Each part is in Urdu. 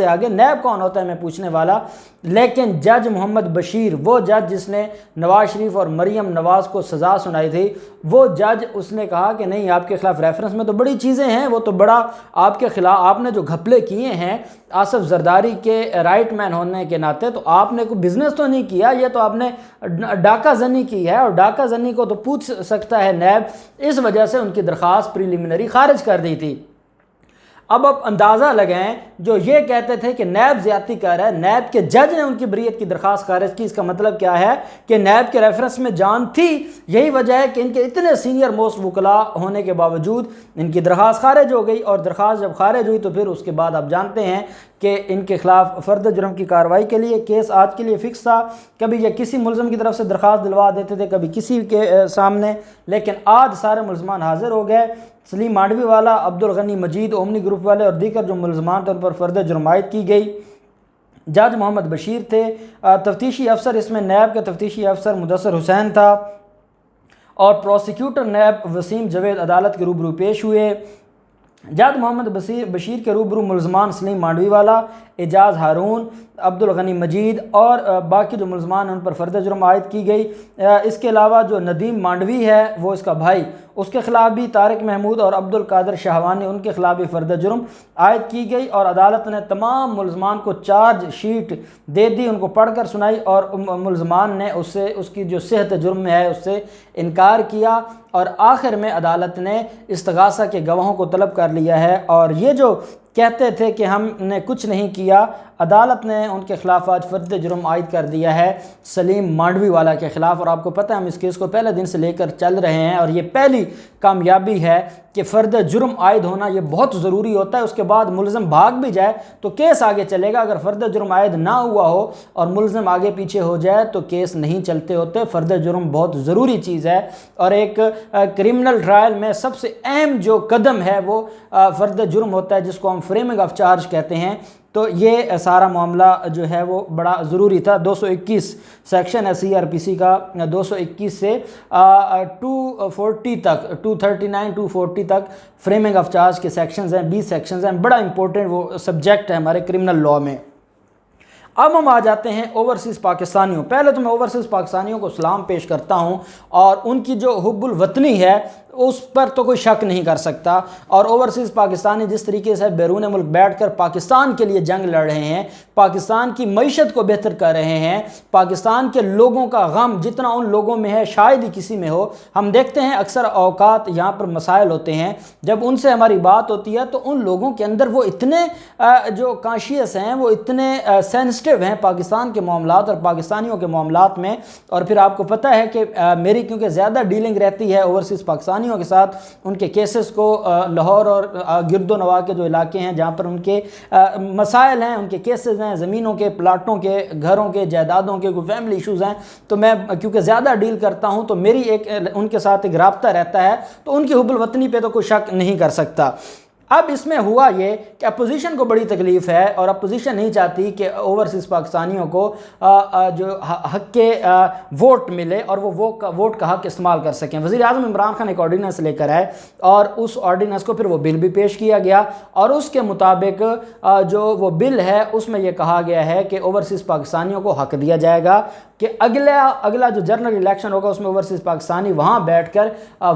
سے آگے نیب کون ہوتا ہے میں پوچھنے والا، لیکن جج محمد بشیر، وہ جج جس نے نواز شریف اور مریم نواز کو سزا سنائی تھی، وہ جج اس نے کہا کہ نہیں آپ کے خلاف ریفرنس میں تو بڑی چیزیں ہیں، وہ تو بڑا آپ کے خلاف آپ نے جو گھپلے کیے ہیں آصف زرداری کے رائٹ مین ہونے کے ناطے، تو آپ نے کوئی بزنس تو نہیں کیا، یہ تو آپ نے ڈاکہ زنی کی ہے، اور ڈاکہ زنی کو تو پوچھ سکتا ہے نیب، اس وجہ سے ان کی درخواست پریلیمنری خارج کر دی تھی۔ اب اندازہ لگائیں، جو یہ کہتے تھے کہ نیب زیادتی کر رہا ہے، نیب کے جج نے ان کی بریت کی درخواست خارج کی، اس کا مطلب کیا ہے کہ نیب کے ریفرنس میں جان تھی، یہی وجہ ہے کہ ان کے اتنے سینئر موسٹ وکلاء ہونے کے باوجود ان کی درخواست خارج ہو گئی، اور درخواست جب خارج ہوئی تو پھر اس کے بعد آپ جانتے ہیں کہ ان کے خلاف فرد جرم کی کارروائی کے لیے کیس آج کے لیے فکس تھا، کبھی یہ کسی ملزم کی طرف سے درخواست دلوا دیتے تھے، کبھی کسی کے سامنے، لیکن آج سارے ملزمان حاضر ہو گئے، سلیم مانڈوی والا، عبدالغنی مجید، اومنی گروپ والے اور دیگر جو ملزمان تھے ان پر فرد جرم عائد کی گئی۔ جج محمد بشیر تھے، تفتیشی افسر اس میں نیب کا تفتیشی افسر مدثر حسین تھا، اور پروسیکیوٹر نیب وسیم جاوید عدالت کے روبرو پیش ہوئے۔ جج محمد بشیر کے روبرو ملزمان سلیم مانڈوی والا، اعجاز ہارون، عبدالغنی مجید اور باقی جو ملزمان ہیں ان پر فرد جرم عائد کی گئی۔ اس کے علاوہ جو ندیم مانڈوی ہے وہ اس کا بھائی، اس کے خلاف بھی طارق محمود اور عبدالقادر شہوانی، ان کے خلاف بھی فرد جرم عائد کی گئی، اور عدالت نے تمام ملزمان کو چارج شیٹ دے دی، ان کو پڑھ کر سنائی، اور ملزمان نے اس کی جو صحت جرم میں ہے اس سے انکار کیا، اور آخر میں عدالت نے استغاثہ کے گواہوں کو طلب کر لیا ہے، اور یہ جو کہتے تھے کہ ہم نے کچھ نہیں کیا، عدالت نے ان کے خلاف آج فرد جرم عائد کر دیا ہے سلیم مانڈوی والا کے خلاف، اور آپ کو پتہ ہے ہم اس کیس کو پہلے دن سے لے کر چل رہے ہیں، اور یہ پہلی کامیابی ہے کہ فرد جرم عائد ہونا یہ بہت ضروری ہوتا ہے، اس کے بعد ملزم بھاگ بھی جائے تو کیس آگے چلے گا، اگر فرد جرم عائد نہ ہوا ہو اور ملزم آگے پیچھے ہو جائے تو کیس نہیں چلتے ہوتے۔ فرد جرم بہت ضروری چیز ہے، اور ایک کرمنل ٹرائل میں سب سے اہم جو قدم ہے وہ فرد جرم ہوتا ہے، جس کو ہم فریمنگ آف چارج کہتے ہیں، تو یہ سارا معاملہ جو ہے وہ بڑا ضروری تھا۔ 221 سیکشن ہے سی آر پی سی کا، 221 سے 240 تک، 239 240 تک فریمنگ آف چارج کے سیکشنز ہیں، 20 سیکشنز ہیں، بڑا امپورٹنٹ وہ سبجیکٹ ہے ہمارے کرمنل لاء میں۔ اب ہم آ جاتے ہیں اوورسیز پاکستانیوں۔ پہلے تو میں اوورسیز پاکستانیوں کو سلام پیش کرتا ہوں، اور ان کی جو حب الوطنی ہے اس پر تو کوئی شک نہیں کر سکتا، اور اوورسیز پاکستانی جس طریقے سے بیرون ملک بیٹھ کر پاکستان کے لیے جنگ لڑ رہے ہیں، پاکستان کی معیشت کو بہتر کر رہے ہیں، پاکستان کے لوگوں کا غم جتنا ان لوگوں میں ہے شاید ہی کسی میں ہو۔ ہم دیکھتے ہیں اکثر اوقات یہاں پر مسائل ہوتے ہیں، جب ان سے ہماری بات ہوتی ہے تو ان لوگوں کے اندر وہ اتنے جو کانشیس ہیں، وہ اتنے سینسٹیو ہیں پاکستان کے معاملات اور پاکستانیوں کے معاملات میں، اور پھر آپ کو پتہ ہے کہ میری کیونکہ زیادہ ڈیلنگ رہتی ہے اوورسیز پاکستانیوں کے ساتھ، ان کے کیسز کو لاہور اور گرد و نواح کے جو علاقے ہیں جہاں پر ان کے مسائل ہیں، ان کے کیسز ہیں، زمینوں کے، پلاٹوں کے، گھروں کے، جائیدادوں کے، کوئی فیملی ایشوز ہیں، تو میں کیونکہ زیادہ ڈیل کرتا ہوں تو میری ان کے ساتھ ایک رابطہ رہتا ہے، تو ان کی حب الوطنی پہ تو کوئی شک نہیں کر سکتا۔ اب اس میں ہوا یہ کہ اپوزیشن کو بڑی تکلیف ہے، اور اپوزیشن نہیں چاہتی کہ اوورسیز پاکستانیوں کو جو حق کے ووٹ ملے اور وہ ووٹ کا حق استعمال کر سکیں۔ وزیر اعظم عمران خان ایک آرڈیننس لے کر آئے، اور اس آرڈیننس کو پھر وہ بل بھی پیش کیا گیا، اور اس کے مطابق جو وہ بل ہے اس میں یہ کہا گیا ہے کہ اوورسیز پاکستانیوں کو حق دیا جائے گا کہ اگلا جو جنرل الیکشن ہوگا اس میں اوورسیز پاکستانی وہاں بیٹھ کر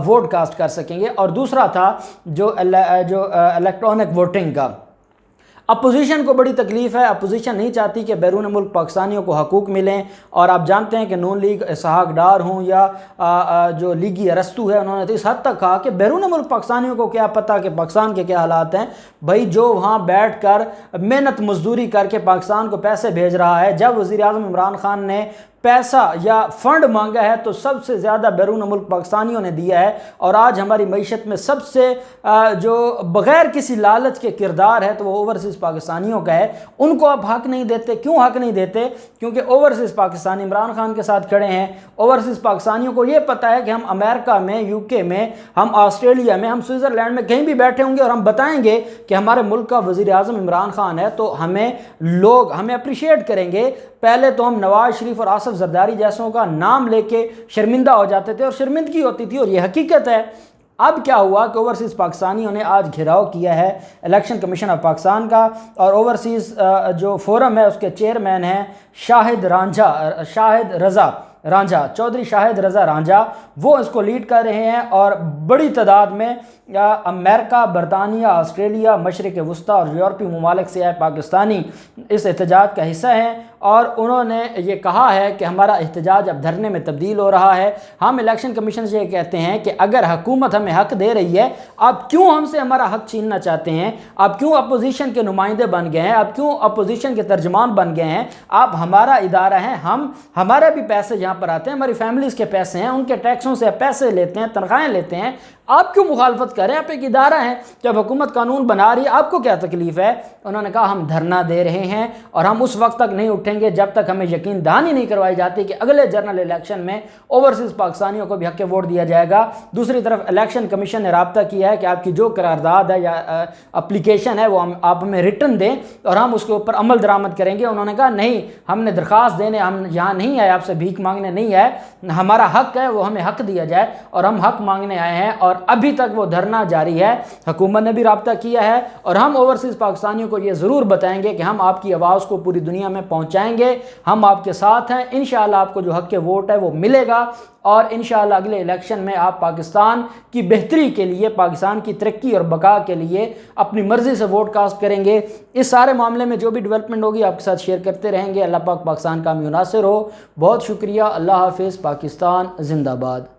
ووٹ کاسٹ کر سکیں گے۔ اور دوسرا تھا جو الیکٹرانک ووٹنگ کا۔ اپوزیشن کو بڑی تکلیف ہے، اپوزیشن نہیں چاہتی کہ بیرون ملک پاکستانیوں کو حقوق ملیں، اور آپ جانتے ہیں کہ نون لیگ اسحاق ڈار ہوں یا جو لیگی ارسطو ہے، انہوں نے تو اس حد تک کہا کہ بیرون ملک پاکستانیوں کو کیا پتہ کہ پاکستان کے کیا حالات ہیں، بھائی جو وہاں بیٹھ کر محنت مزدوری کر کے پاکستان کو پیسے بھیج رہا ہے، جب وزیر اعظم عمران خان نے پیسہ یا فنڈ مانگا ہے تو سب سے زیادہ بیرون ملک پاکستانیوں نے دیا ہے، اور آج ہماری معیشت میں سب سے جو بغیر کسی لالچ کے کردار ہے تو وہ اوورسیز پاکستانیوں کا ہے۔ ان کو آپ حق نہیں دیتے، کیوں حق نہیں دیتے؟ کیونکہ اوورسیز پاکستانی عمران خان کے ساتھ کھڑے ہیں، اوورسیز پاکستانیوں کو یہ پتہ ہے کہ ہم امریکہ میں، یو کے میں، ہم آسٹریلیا میں، ہم سوئٹزرلینڈ میں کہیں بھی بیٹھے ہوں گے اور ہم بتائیں گے کہ ہمارے ملک کا وزیر اعظم عمران خان ہے، تو لوگ ہمیں اپریشیٹ کریں گے۔ پہلے تو ہم نواز شریف اور آصف زرداری جیسوں کا نام لے کے شرمندہ ہو جاتے تھے، اور شرمندگی ہوتی تھی، اور یہ حقیقت ہے اب کیا ہوا کہ اوورسیز پاکستانیوں نے آج گھیراؤ کیا ہے الیکشن کمیشن آف پاکستان کا، اور اوورسیز جو فورم ہے اس کے چیئرمین ہیں شاہد رضا رانجھا، چودھری شاہد رضا رانجھا، وہ اس کو لیڈ کر رہے ہیں، اور بڑی تعداد میں امریکہ، برطانیہ، آسٹریلیا، مشرق وسطی اور یورپی ممالک سے آئے پاکستانی اس احتجاج کا حصہ ہیں، اور انہوں نے یہ کہا ہے کہ ہمارا احتجاج اب دھرنے میں تبدیل ہو رہا ہے۔ ہم الیکشن کمیشن سے یہ کہتے ہیں کہ اگر حکومت ہمیں حق دے رہی ہے، آپ کیوں ہم سے ہمارا حق چھیننا چاہتے ہیں؟ آپ کیوں اپوزیشن کے نمائندے بن گئے ہیں؟ آپ کیوں اپوزیشن کے ترجمان بن گئے ہیں؟ آپ ہمارا ادارہ ہیں، ہمارے بھی پیسے یہاں پر آتے ہیں، ہماری فیملیز کے پیسے ہیں، ان کے ٹیکسوں سے پیسے لیتے ہیں، تنخواہیں لیتے ہیں، آپ کیوں مخالفت کر رہے ہیں؟ آپ ایک ادارہ ہیں، جب حکومت قانون بنا رہی ہے آپ کو کیا تکلیف ہے؟ انہوں نے کہا ہم دھرنا دے رہے ہیں اور ہم اس وقت تک نہیں اٹھیں گے جب تک ہمیں یقین دہانی نہیں کروائی جاتی کہ اگلے جنرل الیکشن میں اوورسیز پاکستانیوں کو بھی حق ووٹ دیا جائے گا۔ دوسری طرف الیکشن کمیشن نے رابطہ کیا ہے کہ آپ کی جو قرارداد ہے یا اپلیکیشن ہے وہ آپ ہمیں ریٹن دیں اور ہم اس کے اوپر عمل درآمد کریں گے۔ انہوں نے کہا نہیں، ہم نے درخواست دینے، ہم یہاں نہیں آئے آپ سے بھیک مانگنے نہیں آئے، ہمارا حق ہے وہ ہمیں حق دیا جائے، اور ہم حق مانگنے آئے ہیں، اور ابھی تک وہ دھرنا جاری ہے۔ حکومت نے بھی رابطہ کیا ہے، اور ہم اوورسیز پاکستانیوں کو یہ ضرور بتائیں گے کہ ہم آپ کی آواز کو پوری دنیا میں پہنچائیں گے، ہم آپ کے ساتھ ہیں، انشاءاللہ آپ کو جو حق ووٹ ہے وہ ملے گا، اور انشاءاللہ اگلے الیکشن میں آپ پاکستان کی بہتری کے لیے، پاکستان کی ترقی اور بقا کے لیے اپنی مرضی سے ووٹ کاسٹ کریں گے۔ اس سارے معاملے میں جو بھی ڈیولپمنٹ ہوگی آپ کے ساتھ شیئر کرتے رہیں گے۔ اللہ پاک پاکستان کا حامی و ناصر ہو۔ بہت شکریہ، اللہ حافظ، پاکستان زندہ باد۔